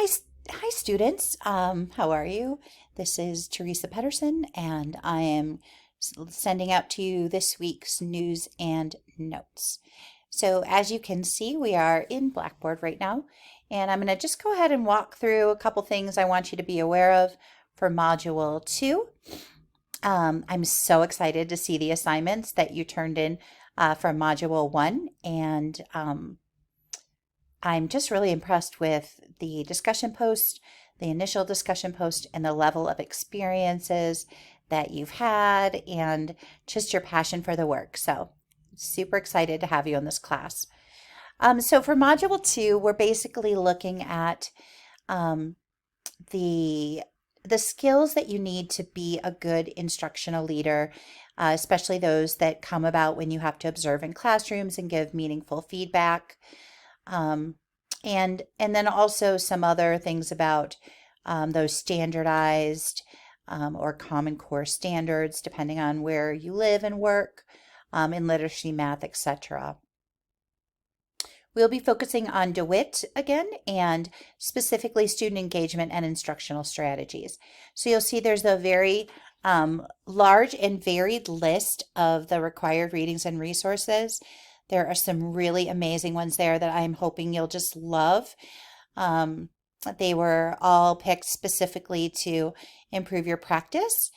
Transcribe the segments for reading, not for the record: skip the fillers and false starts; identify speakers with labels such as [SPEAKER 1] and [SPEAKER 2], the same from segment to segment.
[SPEAKER 1] Hi students. How are you? This is Teresa Pedersen, and I am sending out to you this week's news and notes. So as you can see, we are in Blackboard right now, and I'm going to just go ahead and walk through a couple things I want you to be aware of for Module 2. I'm so excited to see the assignments that you turned in for Module 1, and I'm just really impressed with the discussion post, the initial discussion post, and the level of experiences that you've had and just your passion for the work. So super excited to have you in this class. So for Module 2, we're basically looking at um, the skills that you need to be a good instructional leader, especially those that come about when you have to observe in classrooms and give meaningful feedback. Um, and then also some other things about those standardized or common core standards, depending on where you live and work, in literacy, math, etc. We'll be focusing on DeWitt again, and specifically student engagement and instructional strategies. So you'll see there's a very large and varied list of the required readings and resources. There are some really amazing ones there that I'm hoping you'll just love. They were all picked specifically to improve your practice.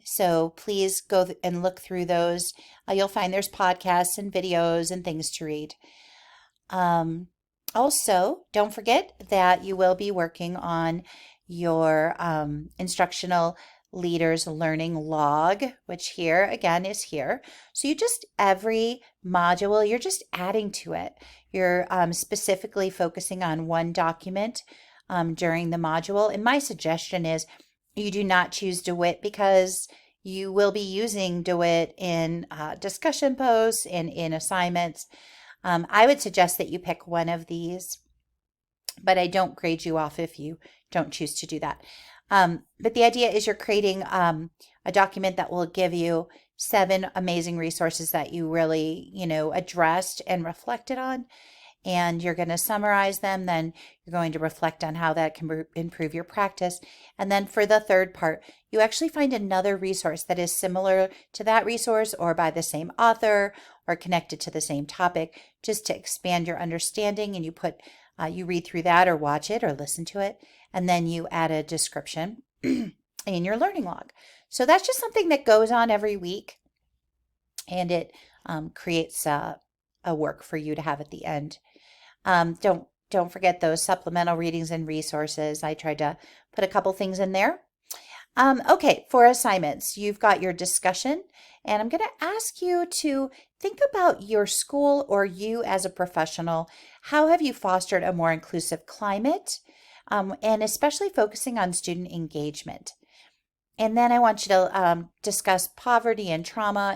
[SPEAKER 1] So please go and look through those. You'll find there's podcasts and videos and things to read. Also, don't forget that you will be working on your instructional leaders learning log, which here again is here. So you just, every module, you're just adding to it. You're specifically focusing on one document during the module. And my suggestion is you do not choose DeWitt because you will be using DeWitt in discussion posts and in assignments. I would suggest that you pick one of these, but I don't grade you off if you don't choose to do that. But the idea is you're creating a document that will give you 7 amazing resources that you really, addressed and reflected on. And you're going to summarize them. Then you're going to reflect on how that can improve your practice. And then for the third part, you actually find another resource that is similar to that resource or by the same author or connected to the same topic, just to expand your understanding. And you read through that or watch it or listen to it. And then you add a description in your learning log. So that's just something that goes on every week. And it creates a work for you to have at the end. Don't forget those supplemental readings and resources. I tried to put a couple things in there. Okay, for assignments, you've got your discussion, and I'm going to ask you to think about your school or you as a professional. How have you fostered a more inclusive climate, and especially focusing on student engagement? And then I want you to discuss poverty and trauma.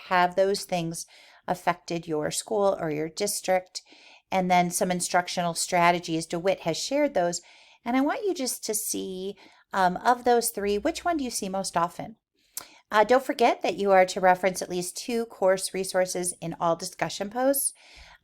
[SPEAKER 1] Have those things affected your school or your district? And then some instructional strategies. DeWitt has shared those. And I want you just to see, of those 3, which one do you see most often? Don't forget that you are to reference at least 2 course resources in all discussion posts,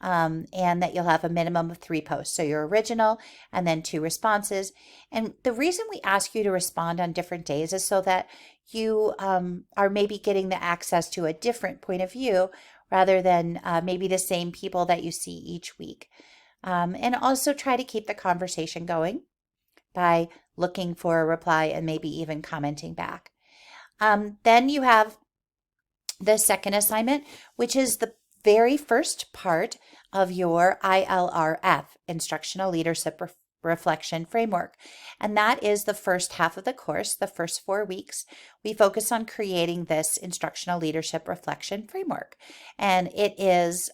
[SPEAKER 1] and that you'll have a minimum of 3 posts. So your original and then 2 responses. And the reason we ask you to respond on different days is so that you are maybe getting the access to a different point of view rather than maybe the same people that you see each week. And also try to keep the conversation going by looking for a reply and maybe even commenting back. Then you have the second assignment, which is the very first part of your ILRF, Instructional Leadership Reflection Framework. And that is the first half of the course, the first 4 weeks. We focus on creating this Instructional Leadership Reflection Framework. And it is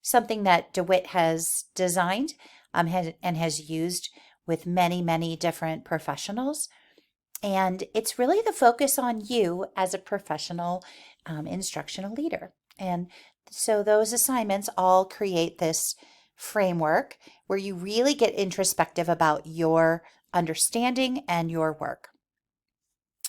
[SPEAKER 1] something that DeWitt has designed and has used with many, many different professionals. And it's really the focus on you as a professional instructional leader. And so those assignments all create this framework where you really get introspective about your understanding and your work.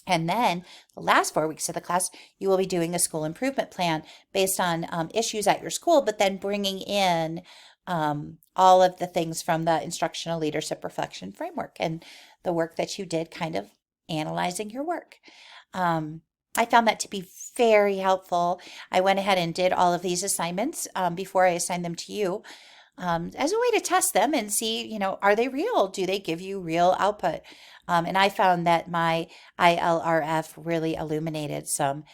[SPEAKER 1] And then the last 4 weeks of the class, you will be doing a school improvement plan based on issues at your school, but then bringing in all of the things from the Instructional Leadership Reflection Framework and the work that you did kind of analyzing your work. Um, I found that to be very helpful. I went ahead and did all of these assignments before I assigned them to you as a way to test them and see, are they real? Do they give you real output? And I found that my ILRF really illuminated some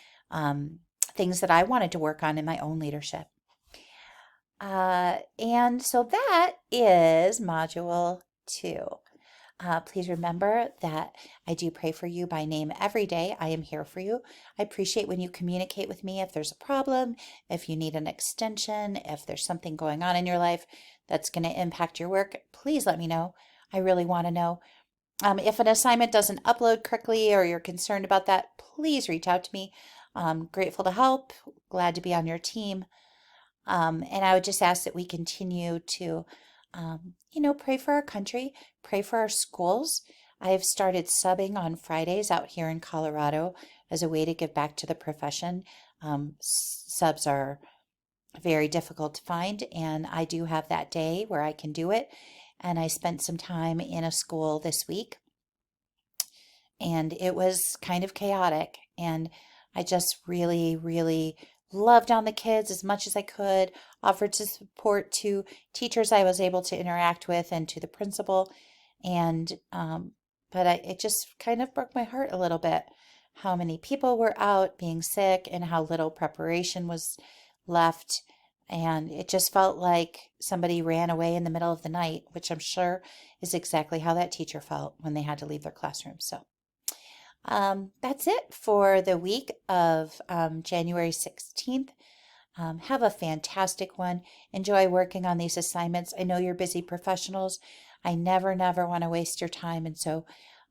[SPEAKER 1] things that I wanted to work on in my own leadership. And so that is Module 2. Please remember that I do pray for you by name every day. I am here for you. I appreciate when you communicate with me if there's a problem, if you need an extension, if there's something going on in your life that's going to impact your work. Please let me know. I really want to know. If an assignment doesn't upload correctly or you're concerned about that, please reach out to me. I'm grateful to help, glad to be on your team. And I would just ask that we continue to, pray for our country, pray for our schools. I have started subbing on Fridays out here in Colorado as a way to give back to the profession. Subs are very difficult to find, and I do have that day where I can do it. And I spent some time in a school this week, and it was kind of chaotic. And I just really, really loved on the kids as much as I could, offered to support to teachers I was able to interact with and to the principal. And, it just kind of broke my heart a little bit how many people were out being sick and how little preparation was left. And it just felt like somebody ran away in the middle of the night, which I'm sure is exactly how that teacher felt when they had to leave their classroom. So, that's it for the week of January 16th. Have a fantastic one. Enjoy working on these assignments. I know you're busy professionals. I never, never want to waste your time. And so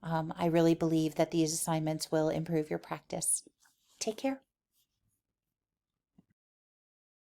[SPEAKER 1] I really believe that these assignments will improve your practice. Take care.